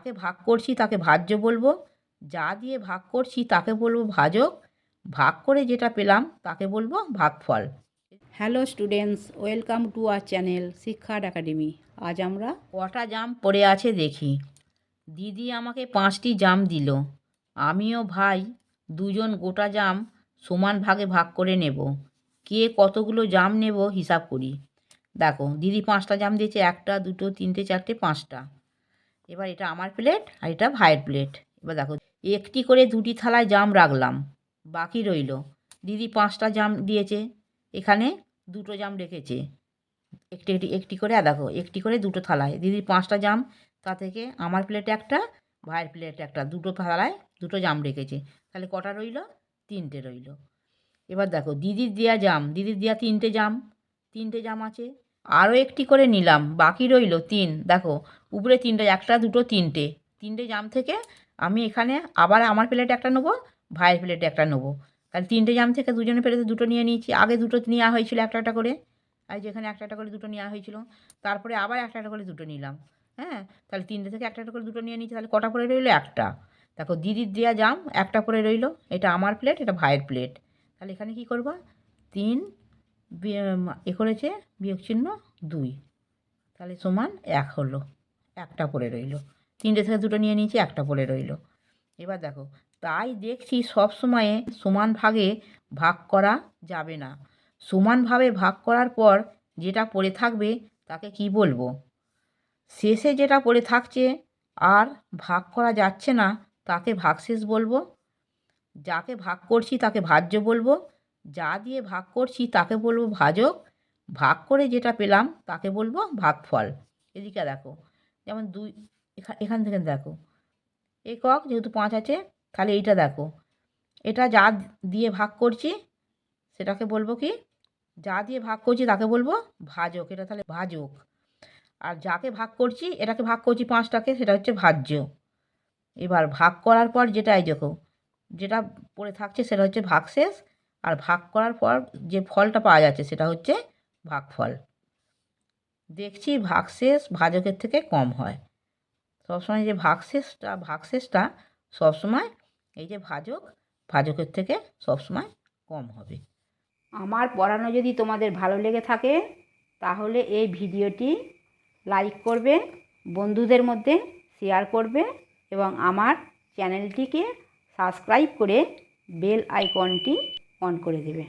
যাকে ভাগ করছি তাকে ভাজ্য বলবো, যা দিয়ে ভাগ করছি তাকে বলবো ভাজক, ভাগ করে যেটা পেলাম তাকে বলবো ভাগফল। Hello students, welcome to our channel শিক্ষার একাডেমি। আজ আমরা কটা জাম পড়ে আছে দেখি। দিদি আমাকে 5টি জাম দিল। আমিও ভাই দুজন গোটা জাম সমান ভাগে ভাগ করে নেব। কে কতগুলো জাম নেব হিসাব করি। দেখো দিদি 5টা জাম দিয়েছে, 1টা 2টো 3টে 4টে 5টা। এবার এটা আমার প্লেট আর এটা ভাইয়ের প্লেট। এবার দেখো একটি করে 2টি থালায় জাম রাখলাম, বাকি রইল। দিদি 5টা জাম দিয়েছে, এখানে 2টো জাম রেখেছে। একটি একটি একটি করে দেখো একটি করে 2টো থালায় দিদির 5টা জাম, তা থেকে আমার প্লেটে একটা, ভাইয়ের প্লেটে একটা, 2টো থালায় 2টো জাম রেখেছে। তাহলে কটা রইল? 3টে রইল। এবার দেখো দিদির দেওয়া জাম, দিদির দেওয়া 3টে জাম, 3টে জাম আছে। আরও একটি করে নিলাম, বাকি রইল 3। দেখো উপরে 3টে, 1টা 2টো 3টে, 3টে জাম থেকে আমি এখানে আবার আমার প্লেটে একটা নেবো, ভাইয়ের প্লেটে একটা নেবো। তাহলে 3টে জাম থেকে দুজনের প্লেটে 2টো নিয়ে নিয়েছি। আগে 2টো নেওয়া হয়েছিল একটা একটা করে, আর যেখানে একটা একটা করে 2টো নেওয়া হয়েছিল। তারপরে আবার একটা একটা করে 2টো নিলাম। হ্যাঁ, তাহলে 3টে থেকে একটা একটা করে 2টো নিয়ে নিয়েছি। তাহলে কটা পড়ে রইলো? একটা। দেখো দিদির দেওয়া জাম একটা পড়ে রইলো, এটা আমার প্লেট, এটা ভাইয়ের প্লেট। তাহলে এখানে কী করবো? 3 এ করেছে বিয়োগ চিহ্ন 2, তাহলে সমান 1 হলো। একটা পড়ে রইলো। 3টে থেকে 2টো নিয়ে নিয়েছি, একটা পড়ে রইলো। এবার দেখো তাই দেখছি সব সময়ে সমান ভাগে ভাগ করা যাবে না। সমানভাবে ভাগ করার পর যেটা পড়ে থাকবে তাকে কি বলবো? শেষে যেটা পড়ে থাকছে আর ভাগ করা যাচ্ছে না তাকে ভাগশেষ বলবো। যাকে ভাগ করছি তাকে ভাজ্য বলবো, যা দিয়ে ভাগ করছি তাকে বলবো ভাজক, ভাগ করে যেটা পেলাম তাকে বলবো ভাগফল। এদিকে দেখো যেমন 2, এখান থেকে দেখো একক যেহেতু 5 আছে, তাহলে এইটা দেখো, এটা যা দিয়ে ভাগ করছি সেটাকে বলবো কি? যা দিয়ে ভাগ করছি তাকে বলবো ভাজক, এটা তাহলে ভাজক। আর যাকে ভাগ করছি, এটাকে ভাগ করছি 5টাকে, সেটা হচ্ছে ভাজ্য। এবার ভাগ করার পর যেটা এই দেখো যেটা পড়ে থাকছে সেটা হচ্ছে ভাগশেষ, আর ভাগ করার পর যে ফলটা পাওয়া যাচ্ছে সেটা হচ্ছে ভাগফল। দেখছি ভাগশেষ ভাজকের থেকে কম হয়। সবসময় যে ভাগশেষটা সবসময় এই যে ভাজক, ভাজকের থেকে সবসময় কম হবে। আমার পড়ানো যদি তোমাদের ভালো লেগে থাকে তাহলে এই ভিডিওটি লাইক করবে, বন্ধুদের মধ্যে শেয়ার করবে এবং আমার চ্যানেলটিকে সাবস্ক্রাইব করে বেল আইকনটি অন করে দেবে।